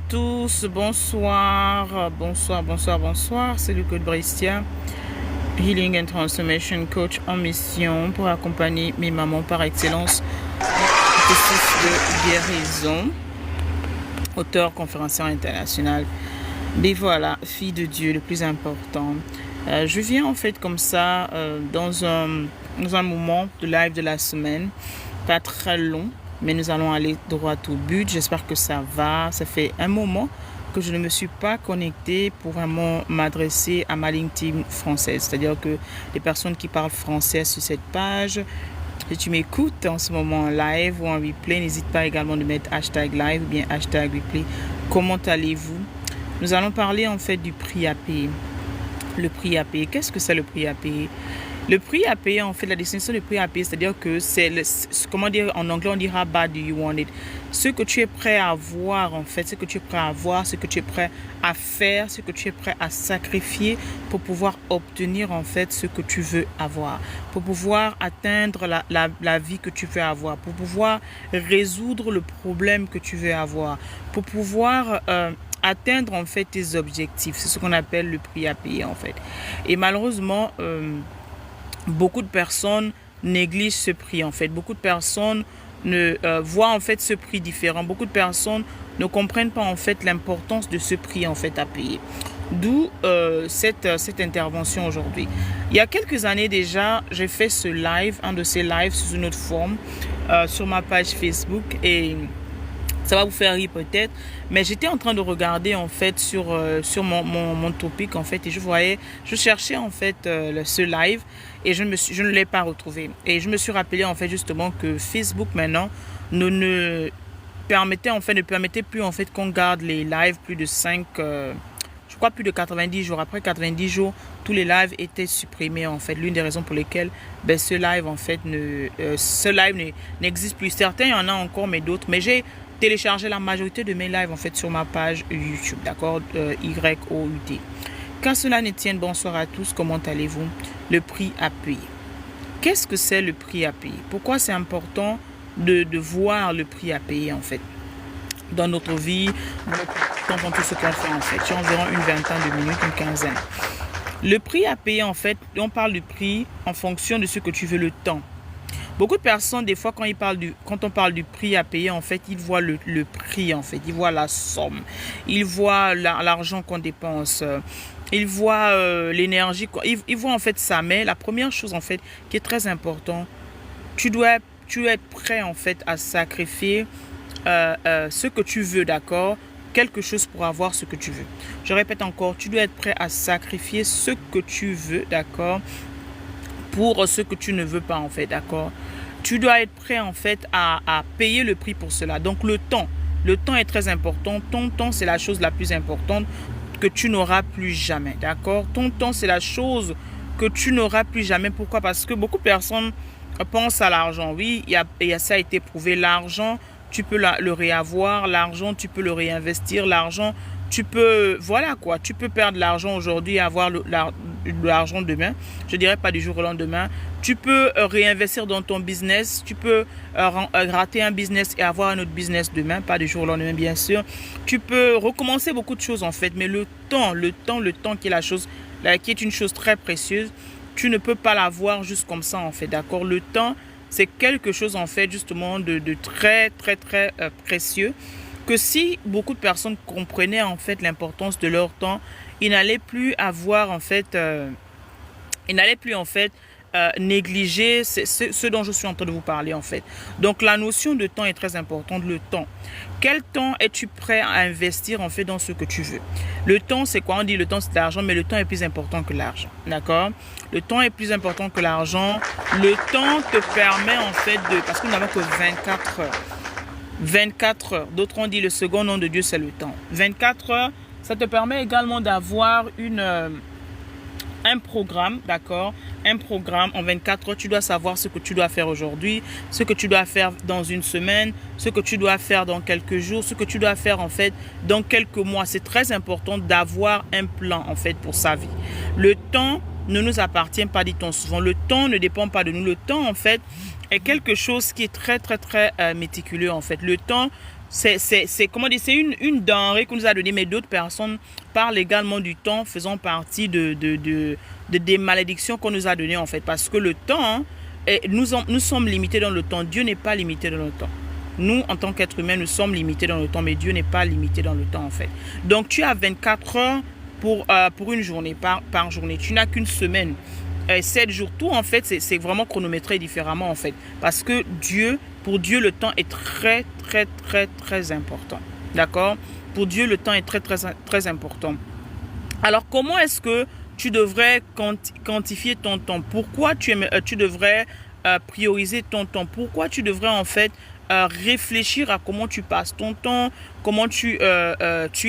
tous, bonsoir, bonsoir. C'est le Code Brestia, Healing and Transformation Coach en mission pour accompagner mes mamans par excellence, processus de guérison, auteur, conférencier international. Mais voilà, fille de Dieu, le plus important. Je viens en fait comme ça dans un moment de live de la semaine, pas très long. Mais nous allons aller droit au but. J'espère que ça va. Ça fait un moment que je ne me suis pas connectée pour vraiment m'adresser à ma ligne team française. C'est-à-dire que les personnes qui parlent français sur cette page, si tu m'écoutes en ce moment en live ou en replay, n'hésite pas également de mettre hashtag live ou bien hashtag replay. Comment allez-vous? Nous allons parler en fait du prix à payer. Le prix à payer. Qu'est-ce que c'est le prix à payer? Le prix à payer, en fait, la définition du prix à payer, c'est-à-dire que c'est, comment dire, en anglais, on dira bad do you want it. Ce que tu es prêt à avoir, en fait, ce que tu es prêt à avoir, ce que tu es prêt à faire, ce que tu es prêt à sacrifier pour pouvoir obtenir, en fait, ce que tu veux avoir, pour pouvoir atteindre la vie que tu veux avoir, pour pouvoir résoudre le problème que tu veux avoir, pour pouvoir atteindre, en fait, tes objectifs. C'est ce qu'on appelle le prix à payer, en fait. Et malheureusement, beaucoup de personnes négligent ce prix en fait. Beaucoup de personnes ne voient en fait ce prix différent. Beaucoup de personnes ne comprennent pas en fait l'importance de ce prix en fait à payer. D'où cette intervention aujourd'hui. Il y a quelques années déjà, j'ai fait ce live, un de ces lives sous une autre forme sur ma page Facebook et ça va vous faire rire peut-être, mais j'étais en train de regarder en fait sur mon topic en fait et je cherchais en fait ce live et je ne l'ai pas retrouvé et je me suis rappelé en fait justement que Facebook maintenant ne permettait plus en fait qu'on garde les lives plus de 5 je crois plus de 90 jours. Après 90 jours, tous les lives étaient supprimés en fait. L'une des raisons pour lesquelles ce live en fait n'existe plus. Certains, il y en a encore, mais d'autres. Mais j'ai téléchargé la majorité de mes lives en fait sur ma page YouTube, d'accord, YOUT. Qu'à cela ne tienne, bonsoir à tous. Comment allez-vous? Le prix à payer. Qu'est-ce que c'est le prix à payer? Pourquoi c'est important de voir le prix à payer en fait dans notre vie, dans tout ce qu'on fait en fait. J'ai environ une vingtaine de minutes, une quinzaine. Le prix à payer en fait, on parle du prix en fonction de ce que tu veux, le temps. Beaucoup de personnes, des fois, quand on parle du prix à payer, en fait, ils voient le prix, en fait. Ils voient la somme. Ils voient l'argent qu'on dépense. Ils voient l'énergie. Ils voient, en fait, ça. Mais la première chose, en fait, qui est très importante, tu dois être prêt, en fait, à sacrifier ce que tu veux, d'accord? Quelque chose pour avoir ce que tu veux. Je répète encore, tu dois être prêt à sacrifier ce que tu veux, d'accord? Pour ce que tu ne veux pas en fait, d'accord? Tu dois être prêt en fait à payer le prix pour cela. Donc le temps est très important. Ton temps, c'est la chose la plus importante que tu n'auras plus jamais, d'accord? Ton temps, c'est la chose que tu n'auras plus jamais. Pourquoi? Parce que beaucoup de personnes pensent à l'argent. Oui, ça a été prouvé. L'argent, tu peux le réavoir. L'argent, tu peux le réinvestir. L'argent, tu peux, voilà quoi, tu peux perdre l'argent aujourd'hui et avoir l'argent demain. Je dirais pas du jour au lendemain. Tu peux réinvestir dans ton business. Tu peux rater un business et avoir un autre business demain, pas du jour au lendemain bien sûr. Tu peux recommencer beaucoup de choses en fait, mais le temps qui est qui est une chose très précieuse, tu ne peux pas l'avoir juste comme ça en fait, d'accord? Le temps, c'est quelque chose en fait justement de très très très précieux. Que si beaucoup de personnes comprenaient en fait l'importance de leur temps, ils n'allaient plus avoir en fait, négliger ce dont je suis en train de vous parler en fait. Donc la notion de temps est très importante. Le temps. Quel temps es-tu prêt à investir en fait dans ce que tu veux? Le temps, c'est quoi? On dit le temps c'est de l'argent, mais le temps est plus important que l'argent. D'accord? Le temps est plus important que l'argent. Le temps te permet en fait parce que nous n'avons que 24 heures. 24 heures. D'autres ont dit le second nom de Dieu, c'est le temps. 24 heures, ça te permet également d'avoir un programme, d'accord? Un programme en 24 heures, tu dois savoir ce que tu dois faire aujourd'hui, ce que tu dois faire dans une semaine, ce que tu dois faire dans quelques jours, ce que tu dois faire en fait dans quelques mois. C'est très important d'avoir un plan en fait pour sa vie. Le temps ne nous appartient pas, dit-on souvent. Le temps ne dépend pas de nous. Le temps en fait est quelque chose qui est très très très méticuleux en fait. Le temps comment dire, c'est une denrée qu'on nous a donnée, mais d'autres personnes parlent également du temps faisant partie des malédictions qu'on nous a données en fait. Parce que le temps, nous sommes limités dans le temps. Dieu n'est pas limité dans le temps. Nous, en tant qu'êtres humains, nous sommes limités dans le temps, mais Dieu n'est pas limité dans le temps en fait. Donc tu as 24 heures pour une journée, par journée. Tu n'as qu'une semaine. 7 jours, tout en fait, c'est vraiment chronométré différemment en fait. Parce que pour Dieu, le temps est très, très, très, très important. D'accord? Pour Dieu, le temps est très, très, très important. Alors, comment est-ce que tu devrais quantifier ton temps? Pourquoi tu devrais prioriser ton temps? Pourquoi tu devrais en fait réfléchir à comment tu passes ton temps, comment tu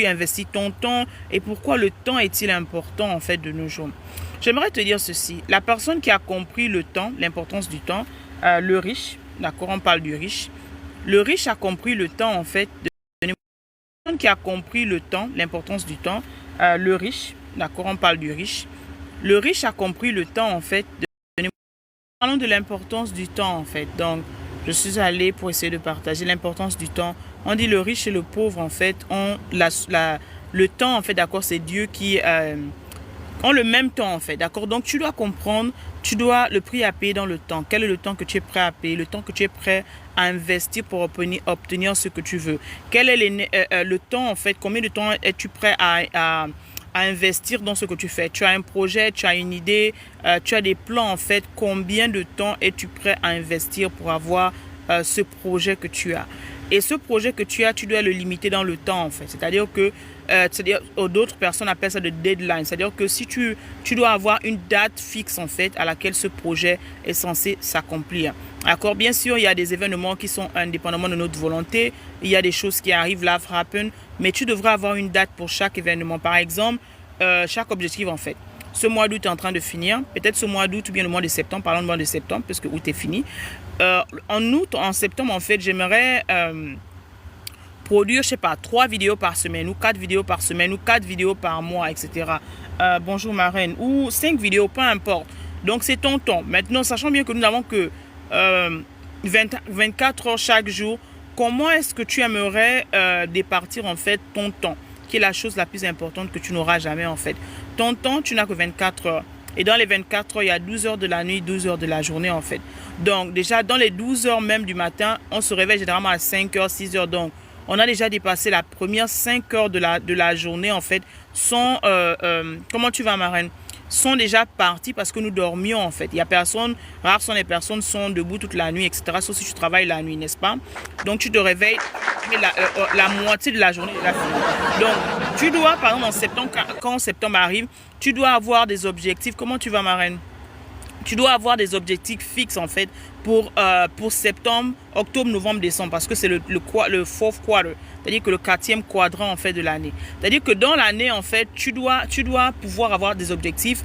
investis ton temps et pourquoi le temps est-il important en fait de nos jours? J'aimerais te dire ceci. La personne qui a compris le temps, l'importance du temps, le riche, d'accord, on parle du riche. Le riche a compris le temps en fait. La personne qui a compris le temps, l'importance du temps, le riche, d'accord, on parle du riche. Le riche a compris le temps en fait. Parlons de l'importance du temps en fait. Donc, je suis allée pour essayer de partager l'importance du temps. On dit le riche et le pauvre en fait ont le temps en fait, d'accord, c'est Dieu qui ont le même temps en fait, d'accord. Donc tu dois comprendre, tu dois le prix à payer dans le temps. Quel est le temps que tu es prêt à payer, le temps que tu es prêt à investir pour obtenir ce que tu veux. Quel est le temps en fait, combien de temps es-tu prêt à investir dans ce que tu fais. Tu as un projet, tu as une idée, tu as des plans en fait. Combien de temps es-tu prêt à investir pour avoir ce projet que tu as? Et ce projet que tu as, tu dois le limiter dans le temps en fait. C'est-à-dire que d'autres personnes appellent ça de deadline. C'est-à-dire que si tu dois avoir une date fixe en fait à laquelle ce projet est censé s'accomplir. D'accord? Bien sûr, il y a des événements qui sont indépendamment de notre volonté. Il y a des choses qui arrivent, life happen. Mais tu devrais avoir une date pour chaque événement. Par exemple, chaque objectif en fait. Ce mois d'août est en train de finir. Peut-être ce mois d'août ou bien le mois de septembre. Parlons du mois de septembre parce que août est fini. En août, en septembre, en fait, j'aimerais produire, je sais pas, 3 vidéos par semaine ou 4 vidéos par semaine ou 4 vidéos par mois, etc. Bonjour ma reine. Ou 5 vidéos, peu importe. Donc, c'est ton temps. Maintenant, sachant bien que nous n'avons que 24 heures chaque jour, comment est-ce que tu aimerais départir, en fait, ton temps, qui est la chose la plus importante que tu n'auras jamais, en fait. Ton temps, tu n'as que 24 heures. Et dans les 24 heures, il y a 12 heures de la nuit, 12 heures de la journée en fait. Donc déjà, dans les 12 heures même du matin, on se réveille généralement à 5 heures, 6 heures. Donc, on a déjà dépassé la première 5 heures de la journée en fait. Comment tu vas ma reine? Sont déjà partis parce que nous dormions en fait. Il y a personne, rares sont les personnes qui sont debout toute la nuit, etc. Sauf si tu travailles la nuit, n'est-ce pas? Donc tu te réveilles la moitié de la journée est là. Donc tu dois, par exemple en septembre, quand septembre arrive, tu dois avoir des objectifs. Comment tu vas ma reine? Tu dois avoir des objectifs fixes en fait pour septembre, octobre, novembre, décembre parce que c'est le fourth quarter, c'est-à-dire que le 4e quadrant en fait de l'année. C'est-à-dire que dans l'année en fait, tu dois pouvoir avoir des objectifs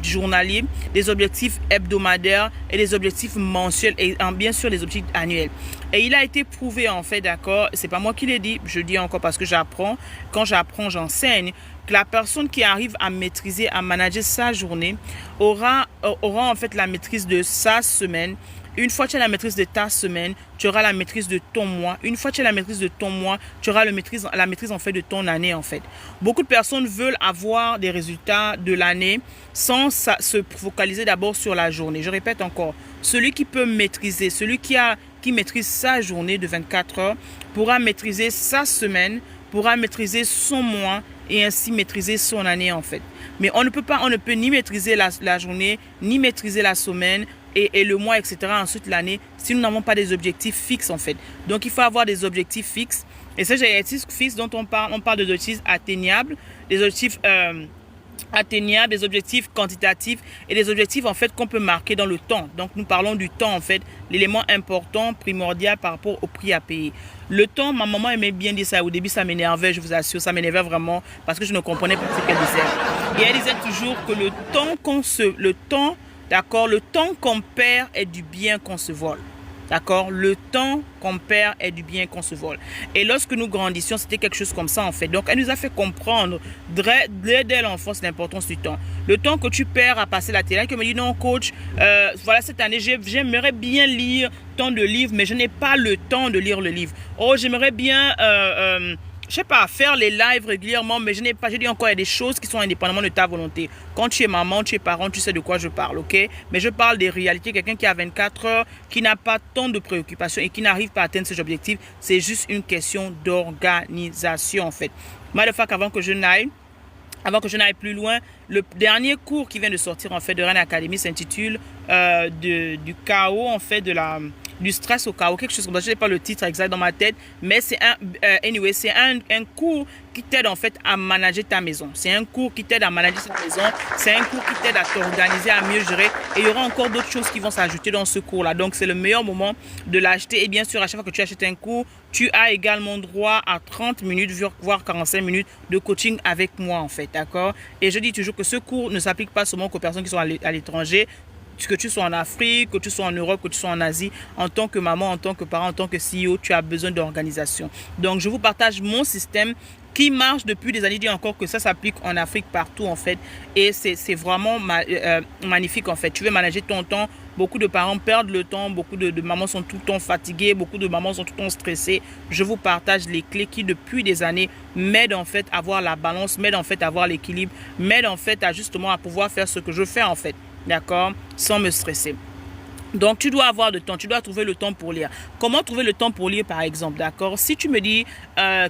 journaliers, des objectifs hebdomadaires et des objectifs mensuels et bien sûr des objectifs annuels. Et il a été prouvé en fait, d'accord, c'est pas moi qui l'ai dit, je dis encore parce que j'apprends, quand j'apprends, j'enseigne, que la personne qui arrive à maîtriser, à manager sa journée aura en fait la maîtrise de sa semaine. Une fois que tu as la maîtrise de ta semaine, tu auras la maîtrise de ton mois. Une fois que tu as la maîtrise de ton mois, tu auras la maîtrise en fait de ton année en fait. Beaucoup de personnes veulent avoir des résultats de l'année sans se focaliser d'abord sur la journée. Je répète encore, celui qui peut maîtriser, celui qui maîtrise sa journée de 24 heures pourra maîtriser sa semaine, pourra maîtriser son mois et ainsi maîtriser son année en fait. Mais on ne peut ni maîtriser la journée, ni maîtriser la semaine et le mois, etc. Ensuite l'année, si nous n'avons pas des objectifs fixes en fait. Donc il faut avoir des objectifs fixes. Et ces objectifs fixes dont on parle d'objectifs atteignables, des objectifs atteignables, des objectifs quantitatifs et des objectifs en fait qu'on peut marquer dans le temps. Donc nous parlons du temps en fait, l'élément important, primordial par rapport au prix à payer. Le temps, ma maman aimait bien dire ça. Au début, ça m'énervait, je vous assure. Ça m'énervait vraiment parce que je ne comprenais pas ce qu'elle disait. Et elle disait toujours que le temps qu'on perd est du bien qu'on se vole. D'accord? Le temps qu'on perd est du bien qu'on se vole. Et lorsque nous grandissions, c'était quelque chose comme ça en fait. Donc, elle nous a fait comprendre dès l'enfance l'importance du temps. Le temps que tu perds à passer la télé, qui me dit non coach, voilà cette année, j'aimerais bien lire tant de livres, mais je n'ai pas le temps de lire le livre. Oh, j'aimerais bien... je sais pas, faire les lives régulièrement, mais je dis encore, il y a des choses qui sont indépendamment de ta volonté. Quand tu es maman, tu es parent, tu sais de quoi je parle, ok? Mais je parle des réalités. Quelqu'un qui a 24 heures, qui n'a pas tant de préoccupations et qui n'arrive pas à atteindre ses objectifs, c'est juste une question d'organisation, en fait. Matter of fact, avant que je n'aille plus loin, le dernier cours qui vient de sortir, en fait, de Rennes Academy s'intitule du chaos, en fait, du stress au chaos, quelque chose comme ça. Je n'ai pas le titre exact dans ma tête, mais c'est un cours qui t'aide en fait à manager ta maison. C'est un cours qui t'aide à manager cette maison. C'est un cours qui t'aide à t'organiser, à mieux gérer. Et il y aura encore d'autres choses qui vont s'ajouter dans ce cours-là. Donc, c'est le meilleur moment de l'acheter. Et bien sûr, à chaque fois que tu achètes un cours, tu as également droit à 30 minutes, voire 45 minutes de coaching avec moi, en fait. D'accord? Et je dis toujours que ce cours ne s'applique pas seulement aux personnes qui sont à l'étranger. Que tu sois en Afrique, que tu sois en Europe, que tu sois en Asie, en tant que maman, en tant que parent, en tant que CEO, tu as besoin d'organisation. Donc, je vous partage mon système qui marche depuis des années. Je dis encore que ça s'applique en Afrique partout, en fait. Et c'est vraiment magnifique, en fait. Tu veux manager ton temps. Beaucoup de parents perdent le temps. Beaucoup de mamans sont tout le temps fatiguées. Beaucoup de mamans sont tout le temps stressées. Je vous partage les clés qui, depuis des années, m'aident, en fait, à avoir la balance, m'aident, en fait, à avoir l'équilibre, m'aident, en fait, à justement à pouvoir faire ce que je fais, en fait. D'accord? Sans me stresser. Donc, tu dois avoir le temps. Tu dois trouver le temps pour lire. Comment trouver le temps pour lire, par exemple? D'accord? Si tu me dis,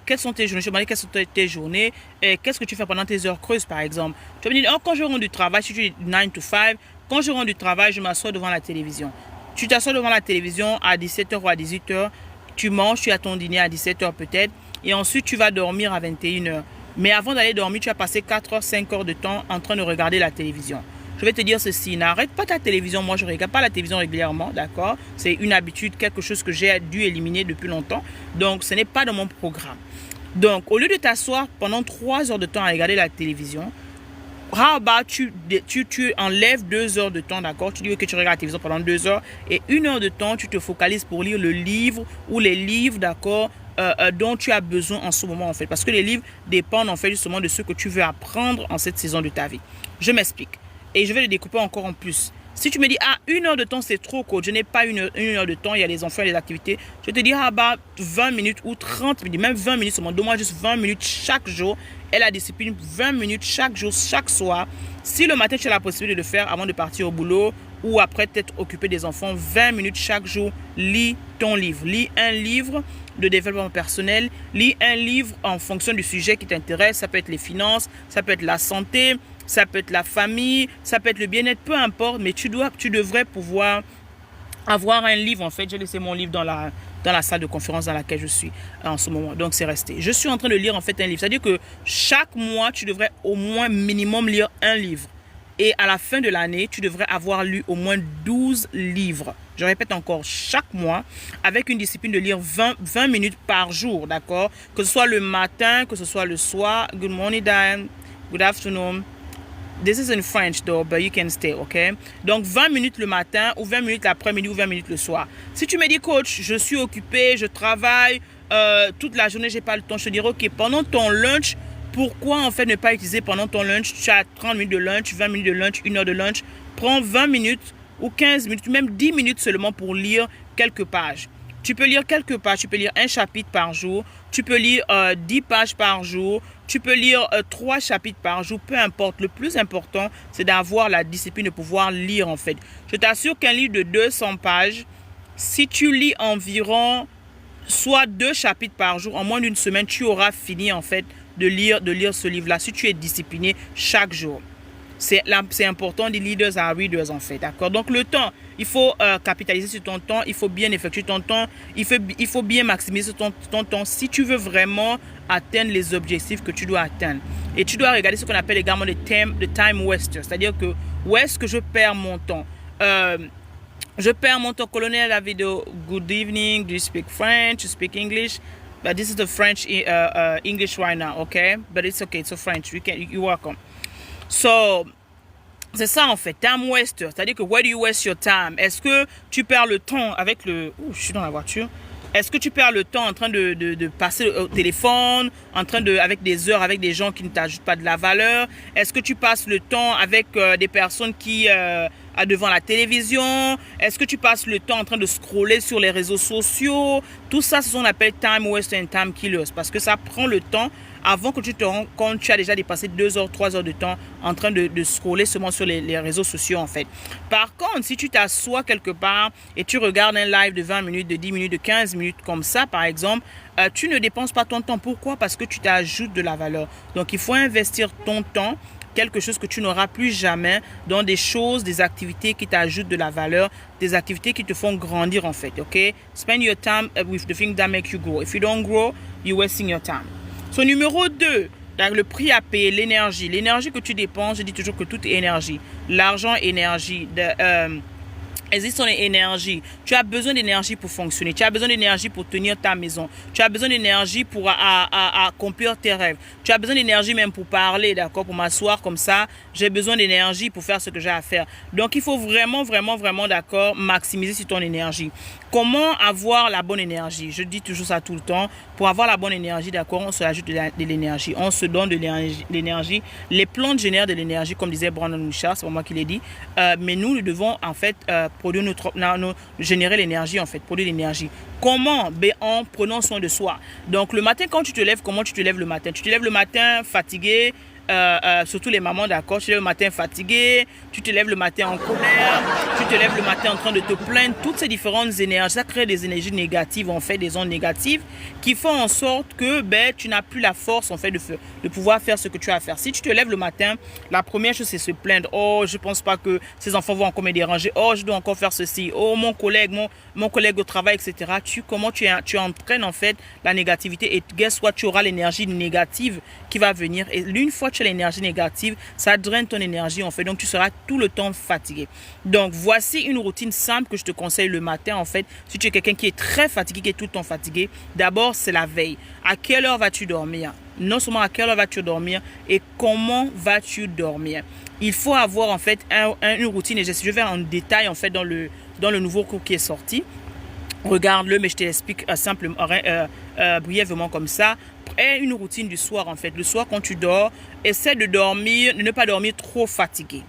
quelles sont tes journées? Je te demande quelles sont tes journées. Qu'est-ce que tu fais pendant tes heures creuses, par exemple? Tu vas me dire, oh, quand je rentre du travail, si tu es 9 to 5, quand je rentre du travail, je m'assois devant la télévision. Tu t'assois devant la télévision à 17h ou à 18h. Tu manges, tu as ton dîner à 17h peut-être. Et ensuite, tu vas dormir à 21h. Mais avant d'aller dormir, tu as passé 4 heures, 5 heures de temps en train de regarder la télévision. Je vais te dire ceci, n'arrête pas ta télévision. Moi, je ne regarde pas la télévision régulièrement, d'accord? C'est une habitude, quelque chose que j'ai dû éliminer depuis longtemps. Donc, ce n'est pas dans mon programme. Donc, au lieu de t'asseoir pendant 3 heures de temps à regarder la télévision, tu enlèves 2 heures de temps, d'accord? Tu dis que tu regardes la télévision pendant 2 heures et 1 heure de temps, tu te focalises pour lire le livre ou les livres, d'accord? Dont tu as besoin en ce moment, en fait. Parce que les livres dépendent, en fait, justement de ce que tu veux apprendre en cette saison de ta vie. Je m'explique. Et je vais le découper encore en plus. Si tu me dis, 1 heure de temps, c'est trop court, je n'ai pas une heure de temps, il y a les enfants, les activités, je te dis, 20 minutes ou 30 minutes, même 20 minutes seulement, donne-moi juste 20 minutes chaque jour. Et la discipline, 20 minutes chaque jour, chaque soir. Si le matin, tu as la possibilité de le faire avant de partir au boulot ou après t'être occupé des enfants, 20 minutes chaque jour, lis ton livre. Lis un livre de développement personnel, lis un livre en fonction du sujet qui t'intéresse. Ça peut être les finances, ça peut être la santé, ça peut être la famille, ça peut être le bien-être, peu importe, mais tu devrais pouvoir avoir un livre. En fait, j'ai laissé mon livre dans la salle de conférence dans laquelle je suis en ce moment. Donc, c'est resté. Je suis en train de lire en fait un livre. C'est-à-dire que chaque mois, tu devrais au moins minimum lire un livre. Et à la fin de l'année, tu devrais avoir lu au moins 12 livres. Je répète encore, chaque mois, avec une discipline de lire 20 minutes par jour, d'accord? Que ce soit le matin, que ce soit le soir. Good morning, Diane. Good afternoon. This is in French though, but you can stay, ok? Donc, 20 minutes le matin, ou 20 minutes l'après-midi, ou 20 minutes le soir. Si tu me dis, coach, je suis occupé, je travaille, toute la journée, j'ai pas le temps, je te dirais, ok, pendant ton lunch, pourquoi en fait ne pas utiliser pendant ton lunch? Tu as 30 minutes de lunch, 20 minutes de lunch, 1 heure de lunch. Prends 20 minutes ou 15 minutes, même 10 minutes seulement pour lire quelques pages. Tu peux lire quelques pages, tu peux lire un chapitre par jour, tu peux lire 10 pages par jour, tu peux lire 3 chapitres par jour, peu importe. Le plus important, c'est d'avoir la discipline de pouvoir lire en fait. Je t'assure qu'un livre de 200 pages, si tu lis environ soit 2 chapitres par jour, en moins d'une semaine, tu auras fini en fait de lire ce livre-là si tu es discipliné chaque jour. C'est important, les leaders are readers en fait, d'accord? Donc le temps, il faut capitaliser sur ton temps, il faut bien effectuer ton temps, il faut bien maximiser ton temps si tu veux vraiment atteindre les objectifs que tu dois atteindre. Et tu dois regarder ce qu'on appelle également le time waster, c'est-à-dire que où est-ce que je perds mon temps? Je perds mon temps. Colonel, la vidéo, good evening, do you speak French, you speak English? But this is the French English right now, okay? But it's okay, it's a French, you're welcome. So, C'est ça en fait, time waster. C'est-à-dire que where do you waste your time? Est-ce que tu perds le temps avec le... Ouh, je suis dans la voiture. Est-ce que tu perds le temps en train de passer au téléphone, en train avec des heures avec des gens qui ne t'ajoutent pas de la valeur? Est-ce que tu passes le temps avec des personnes qui devant la télévision? Est-ce que tu passes le temps en train de scroller sur les réseaux sociaux? Tout ça, c'est ce qu'on appelle time waster and time killers, parce que ça prend le temps. Avant que tu te rends compte, tu as déjà dépassé 2 heures, 3 heures de temps en train de scroller seulement sur les réseaux sociaux en fait. Par contre, si tu t'assois quelque part et tu regardes un live de 20 minutes, de 10 minutes, de 15 minutes comme ça par exemple, tu ne dépenses pas ton temps. Pourquoi? Parce que tu t'ajoutes de la valeur. Donc, il faut investir ton temps, quelque chose que tu n'auras plus jamais, dans des choses, des activités qui t'ajoutent de la valeur, des activités qui te font grandir en fait. Ok? Spend your time with the things that make you grow. If you don't grow, you're wasting your time. So, numéro 2, le prix à payer, l'énergie. L'énergie que tu dépenses, je dis toujours que tout est énergie. L'argent, énergie. Existe ton énergie. Tu as besoin d'énergie pour fonctionner. Tu as besoin d'énergie pour tenir ta maison. Tu as besoin d'énergie pour accomplir tes rêves. Tu as besoin d'énergie même pour parler, d'accord, pour m'asseoir comme ça. J'ai besoin d'énergie pour faire ce que j'ai à faire. Donc, il faut vraiment, d'accord, maximiser sur ton énergie. Comment avoir la bonne énergie? Je dis toujours ça tout le temps. Pour avoir la bonne énergie, d'accord, on se ajoute de l'énergie. On se donne de l'énergie. Les plantes génèrent de l'énergie, comme disait Brandon Bouchard, c'est pas moi qui l'ai dit. Mais nous devons, en fait, générer l'énergie en fait, produire l'énergie. Comment? En prenant soin de soi. Donc le matin quand tu te lèves, comment tu te lèves le matin? Tu te lèves le matin fatigué, surtout les mamans, d'accord, tu te lèves le matin fatigué, tu te lèves le matin en colère, tu te lèves le matin en train de te plaindre. Toutes ces différentes énergies, ça crée des énergies négatives en fait, des ondes négatives qui font en sorte que tu n'as plus la force en fait de pouvoir faire ce que tu as à faire. Si tu te lèves le matin, la première chose c'est se plaindre. Oh, je pense pas que ces enfants vont encore me déranger. Oh, je dois encore faire ceci. Oh, mon collègue au travail, etc. Tu entraînes en fait la négativité et guess what, tu auras l'énergie négative qui va venir. Et une fois que tu as l'énergie négative, ça draine ton énergie en fait. Donc tu seras tout le temps fatigué. Donc voici une routine simple que je te conseille le matin en fait. Si tu es quelqu'un qui est très fatigué, qui est tout le temps fatigué, d'abord c'est la veille. À quelle heure vas-tu dormir? Non seulement à quelle heure vas-tu dormir et comment vas-tu dormir? Il faut avoir en fait une routine et je vais en détail en fait dans le nouveau cours qui est sorti. Regarde-le, mais je t'explique simplement, brièvement comme ça. Et une routine du soir en fait. Le soir quand tu dors, essaie de ne pas dormir trop fatigué.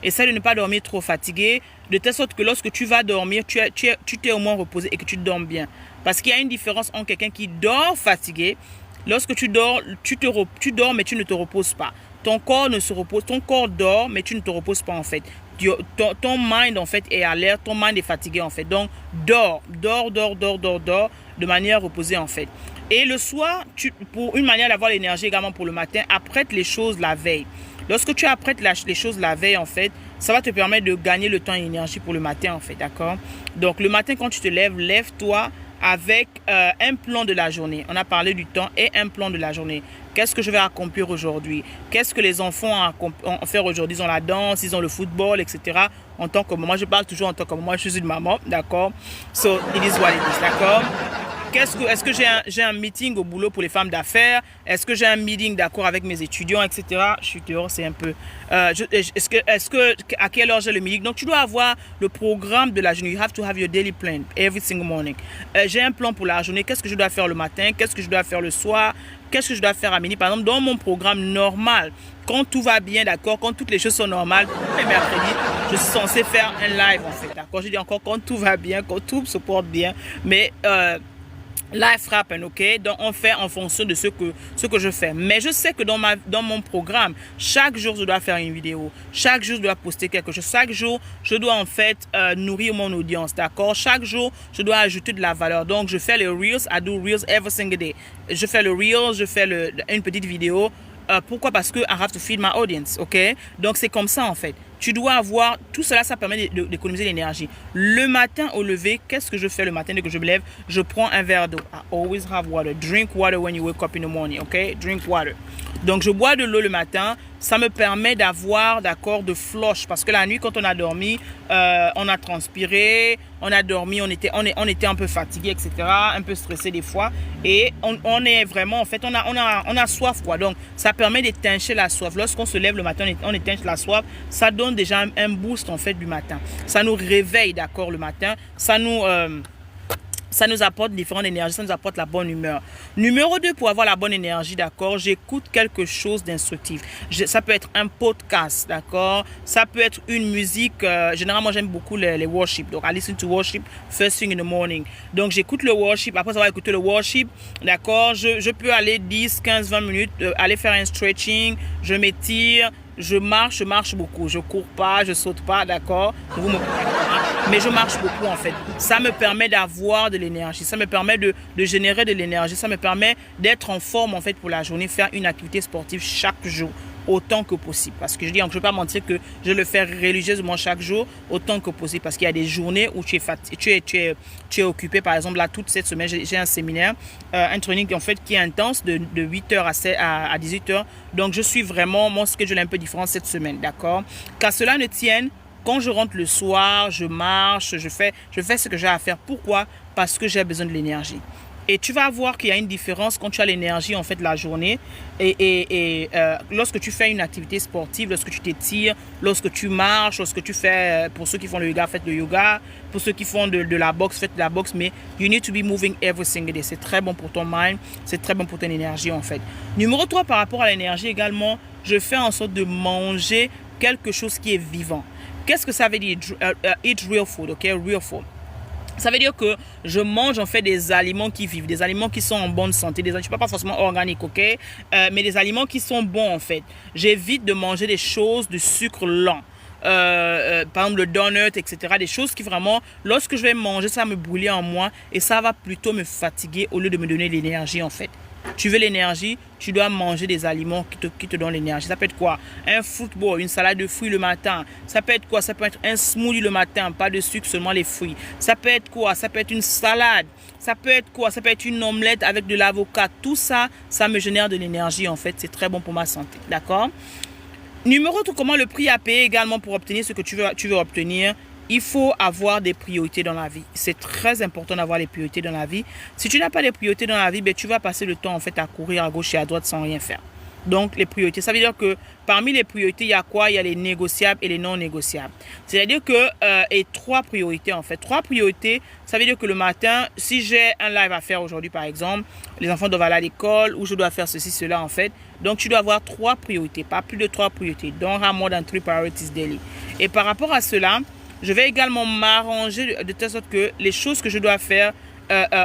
Essaie de ne pas dormir trop fatigué, de telle sorte que lorsque tu vas dormir, tu t'es au moins reposé et que tu dormes bien. Parce qu'il y a une différence entre quelqu'un qui dort fatigué. Lorsque tu dors, tu dors mais tu ne te reposes pas. Ton corps dort mais tu ne te reposes pas en fait. Ton mind en fait est alerte, ton mind est fatigué en fait. Donc dors de manière reposée en fait. Et le soir, pour une manière d'avoir l'énergie également pour le matin, apprête les choses la veille. Lorsque tu apprêtes les choses la veille en fait, ça va te permettre de gagner le temps et l'énergie pour le matin en fait, d'accord? Donc le matin quand tu te lèves, lève-toi avec un plan de la journée. On a parlé du temps et un plan de la journée. Qu'est-ce que je vais accomplir aujourd'hui? Qu'est-ce que les enfants ont fait aujourd'hui? Ils ont la danse, ils ont le football, etc. En tant que maman, je parle toujours en tant que maman, je suis une maman, d'accord? So, it is what it is, d'accord? Est-ce que j'ai un meeting au boulot pour les femmes d'affaires? Est-ce que j'ai un meeting d'accord avec mes étudiants, etc. Je suis dehors, c'est un peu... à quelle heure j'ai le meeting? Donc, tu dois avoir le programme de la journée. You have to have your daily plan every single morning. J'ai un plan pour la journée. Qu'est-ce que je dois faire le matin? Qu'est-ce que je dois faire le soir? Qu'est-ce que je dois faire à midi? Par exemple, dans mon programme normal, quand tout va bien, d'accord, quand toutes les choses sont normales, tous les mercredis, je suis censé faire un live, en fait, d'accord? Je dis encore quand tout va bien, quand tout se porte bien, mais... life happen, ok? Donc on fait en fonction de ce que je fais. Mais je sais que dans mon programme, chaque jour je dois faire une vidéo. Chaque jour je dois poster quelque chose. Chaque jour je dois en fait nourrir mon audience, d'accord? Chaque jour je dois ajouter de la valeur. Donc je fais les reels, I do reels every single day. Je fais le reel, je fais une petite vidéo. Pourquoi? Parce que I have to feed my audience, ok? Donc c'est comme ça en fait. Tu dois avoir, tout cela, ça permet d'économiser l'énergie. Le matin au lever, qu'est-ce que je fais le matin dès que je me lève? Je prends un verre d'eau. I always have water. Drink water when you wake up in the morning, ok? Drink water. Donc je bois de l'eau le matin. ça me permet d'avoir, d'accord, de flush. Parce que la nuit, quand on a dormi, on a transpiré, on a dormi, on était un peu fatigué, etc., un peu stressé des fois. Et on est vraiment, en fait, on a soif, quoi. Donc, ça permet d'éteindre la soif. Lorsqu'on se lève le matin, on éteint la soif. Ça donne déjà un boost, en fait, du matin. Ça nous réveille, d'accord, le matin. Ça nous apporte différentes énergies, ça nous apporte la bonne humeur. Numéro 2, pour avoir la bonne énergie, d'accord, j'écoute quelque chose d'instructif. Ça peut être un podcast, d'accord. Ça peut être une musique. Généralement, j'aime beaucoup les worship. Donc, I listen to worship first thing in the morning. Donc, j'écoute le worship. Après avoir écouté le worship, d'accord, je peux aller 10, 15, 20 minutes, aller faire un stretching, je m'étire. Je marche beaucoup. Je cours pas, je saute pas, d'accord. Mais je marche beaucoup en fait. Ça me permet d'avoir de l'énergie. Ça me permet de générer de l'énergie. Ça me permet d'être en forme en fait pour la journée, faire une activité sportive chaque jour autant que possible. Parce que je dis, je ne peux pas mentir que je le fais religieusement chaque jour autant que possible. Parce qu'il y a des journées où tu es occupé. Par exemple, là, toute cette semaine, j'ai un séminaire, un training en fait qui est intense de 8h à 18h. Donc, je suis vraiment, mon schedule est un peu différent cette semaine, d'accord? Qu'à cela ne tienne, quand je rentre le soir, je marche, je fais ce que j'ai à faire. Pourquoi? Parce que j'ai besoin de l'énergie. Et tu vas voir qu'il y a une différence quand tu as l'énergie en fait la journée et lorsque tu fais une activité sportive, lorsque tu t'étires, lorsque tu marches, lorsque tu fais, pour ceux qui font le yoga, faites le yoga, pour ceux qui font de la boxe, faites de la boxe, mais you need to be moving every single day. C'est très bon pour ton mind, c'est très bon pour ton énergie en fait. Numéro 3, par rapport à l'énergie également, je fais en sorte de manger quelque chose qui est vivant. Qu'est-ce que ça veut dire? Eat real food, ok? Real food. Ça veut dire que je mange en fait des aliments qui vivent, des aliments qui sont en bonne santé, je ne suis pas forcément organique, ok, mais des aliments qui sont bons en fait. J'évite de manger des choses de sucre lent. Par exemple le donut, etc. Des choses qui vraiment, lorsque je vais manger, ça va me brûler en moi et ça va plutôt me fatiguer au lieu de me donner l'énergie en fait. Tu veux l'énergie, tu dois manger des aliments qui te donnent l'énergie. Ça peut être quoi? Un football, une salade de fruits le matin. Ça peut être quoi? Ça peut être un smoothie le matin, pas de sucre, seulement les fruits. Ça peut être quoi? Ça peut être une salade. Ça peut être quoi? Ça peut être une omelette avec de l'avocat. Tout ça, ça me génère de l'énergie en fait. C'est très bon pour ma santé. D'accord? Numéro 2, comment le prix à payer également pour obtenir ce que tu veux obtenir. Il faut avoir des priorités dans la vie. C'est très important d'avoir des priorités dans la vie. Si tu n'as pas de priorités dans la vie, ben, tu vas passer le temps en fait à courir à gauche et à droite sans rien faire. Donc, les priorités. Ça veut dire que parmi les priorités, il y a quoi? Il y a les négociables et les non négociables. C'est-à-dire que, et 3 priorités en fait. 3 priorités, ça veut dire que le matin, si j'ai un live à faire aujourd'hui par exemple, les enfants doivent aller à l'école ou je dois faire ceci, cela en fait. Donc, tu dois avoir 3 priorités, pas plus de 3 priorités. Don't have more than 3 priorities daily. Et par rapport à cela, je vais également m'arranger de telle sorte que les choses que je dois faire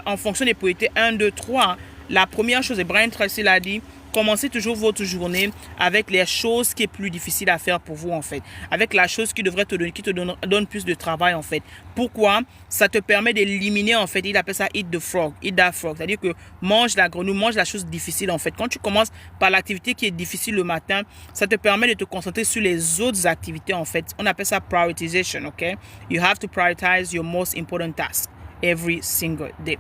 en fonction des priorités 1, 2, 3. La première chose, et Brian Tracy l'a dit, commencez toujours votre journée avec les choses qui est plus difficile à faire pour vous en fait. Avec la chose qui devrait te donner, qui te donne plus de travail en fait. Pourquoi? Ça te permet d'éliminer en fait, il appelle ça eat the frog, eat that frog. C'est-à-dire que mange la grenouille, mange la chose difficile en fait. Quand tu commences par l'activité qui est difficile le matin, ça te permet de te concentrer sur les autres activités en fait. On appelle ça prioritization, ok? You have to prioritize your most important task every single day.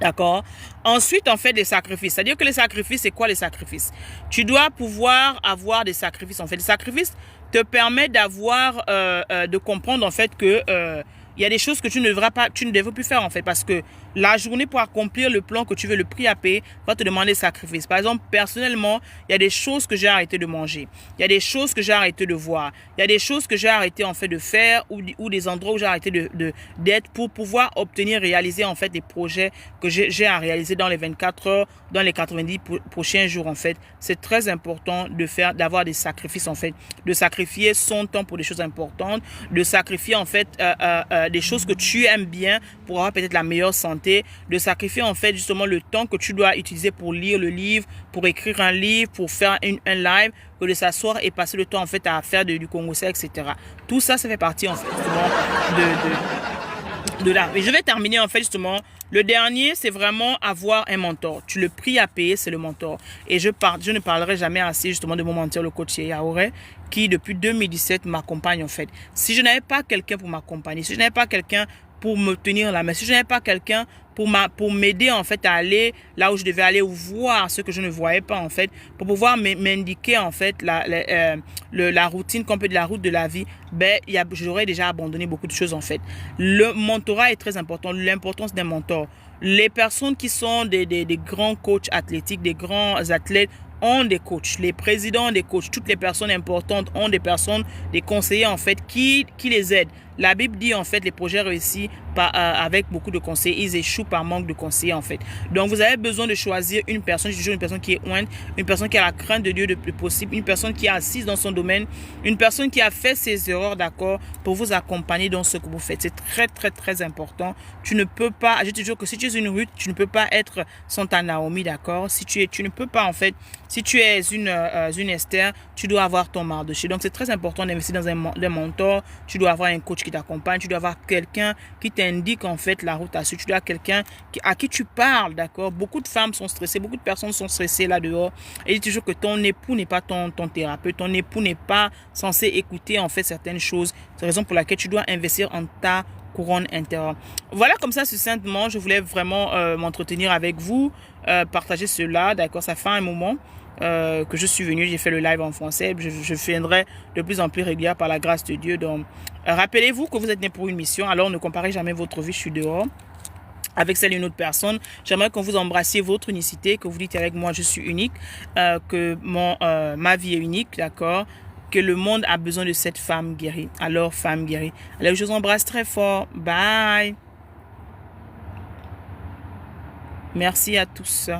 D'accord? Ensuite, on fait des sacrifices. C'est-à-dire que les sacrifices, c'est quoi les sacrifices? Tu dois pouvoir avoir des sacrifices. En fait, les sacrifices te permettent d'avoir, de comprendre en fait que il y a des choses que tu ne devrais plus faire en fait, parce que la journée pour accomplir le plan que tu veux, le prix à payer, va te demander sacrifice. Par exemple, personnellement, il y a des choses que j'ai arrêté de manger. Il y a des choses que j'ai arrêté de voir. Il y a des choses que j'ai arrêté en fait de faire ou des endroits où j'ai arrêté d'être pour pouvoir obtenir, réaliser en fait des projets que j'ai à réaliser dans les 24 heures, dans les 90 prochains jours en fait. C'est très important d'avoir des sacrifices en fait, de sacrifier son temps pour des choses importantes, de sacrifier en fait des choses que tu aimes bien pour avoir peut-être la meilleure santé, de sacrifier en fait justement le temps que tu dois utiliser pour lire le livre, pour écrire un livre, pour faire un live, que de s'asseoir et passer le temps en fait à faire du congosais, etc. Tout ça, ça fait partie en fait de là. Et je vais terminer en fait justement. Le dernier, c'est vraiment avoir un mentor. Tu le prix à payer, c'est le mentor. Et je ne parlerai jamais assez justement de mon mentor, le coach Yaouré, qui depuis 2017 m'accompagne en fait. Si je n'avais pas quelqu'un pour m'accompagner, si je n'avais pas quelqu'un pour me tenir la main, si je n'avais pas quelqu'un pour m'aider en fait à aller là où je devais aller, ou voir ce que je ne voyais pas en fait, pour pouvoir m'indiquer en fait la routine complète de la route de la vie. Ben j'aurais déjà abandonné beaucoup de choses en fait. Le mentorat est très important, l'importance d'un mentor. Les personnes qui sont des grands coachs athlétiques, des grands athlètes ont des coachs, les présidents ont des coachs, toutes les personnes importantes ont des personnes, des conseillers en fait qui les aident. La Bible dit en fait les projets réussis avec beaucoup de conseillers, ils échouent par manque de conseillers en fait. Donc vous avez besoin de choisir une personne, une personne qui est ointe, une personne qui a la crainte de Dieu le plus possible, une personne qui est assise dans son domaine, une personne qui a fait ses erreurs, d'accord, pour vous accompagner dans ce que vous faites. C'est très très très important. Tu ne peux pas, je te jure que si tu es une Ruth, tu ne peux pas être sans ta Naomi, d'accord. Tu ne peux pas en fait, si tu es une Esther, tu dois avoir ton Mardoché. Donc c'est très important d'investir dans un mentor. Tu dois avoir un coach qui t'accompagne, tu dois avoir quelqu'un qui t'indique en fait la route à suivre, tu dois avoir quelqu'un à qui tu parles, d'accord. Beaucoup de femmes sont stressées, beaucoup de personnes sont stressées là dehors, et dis toujours que ton époux n'est pas ton thérapeute, ton époux n'est pas censé écouter en fait certaines choses. C'est la raison pour laquelle tu dois investir en ta couronne intérieure. Voilà, comme ça succinctement, je voulais vraiment m'entretenir avec vous, partager cela, d'accord. Ça fait un moment que je suis venu, j'ai fait le live en français, je viendrai de plus en plus régulière par la grâce de Dieu. Donc rappelez-vous que vous êtes né pour une mission, alors ne comparez jamais votre vie, je suis dehors, avec celle d'une autre personne. J'aimerais que vous embrassiez votre unicité, que vous dites avec moi je suis unique, que ma vie est unique, d'accord, que le monde a besoin de cette femme guérie. Alors femme guérie. Alors je vous embrasse très fort, bye. Merci à tous.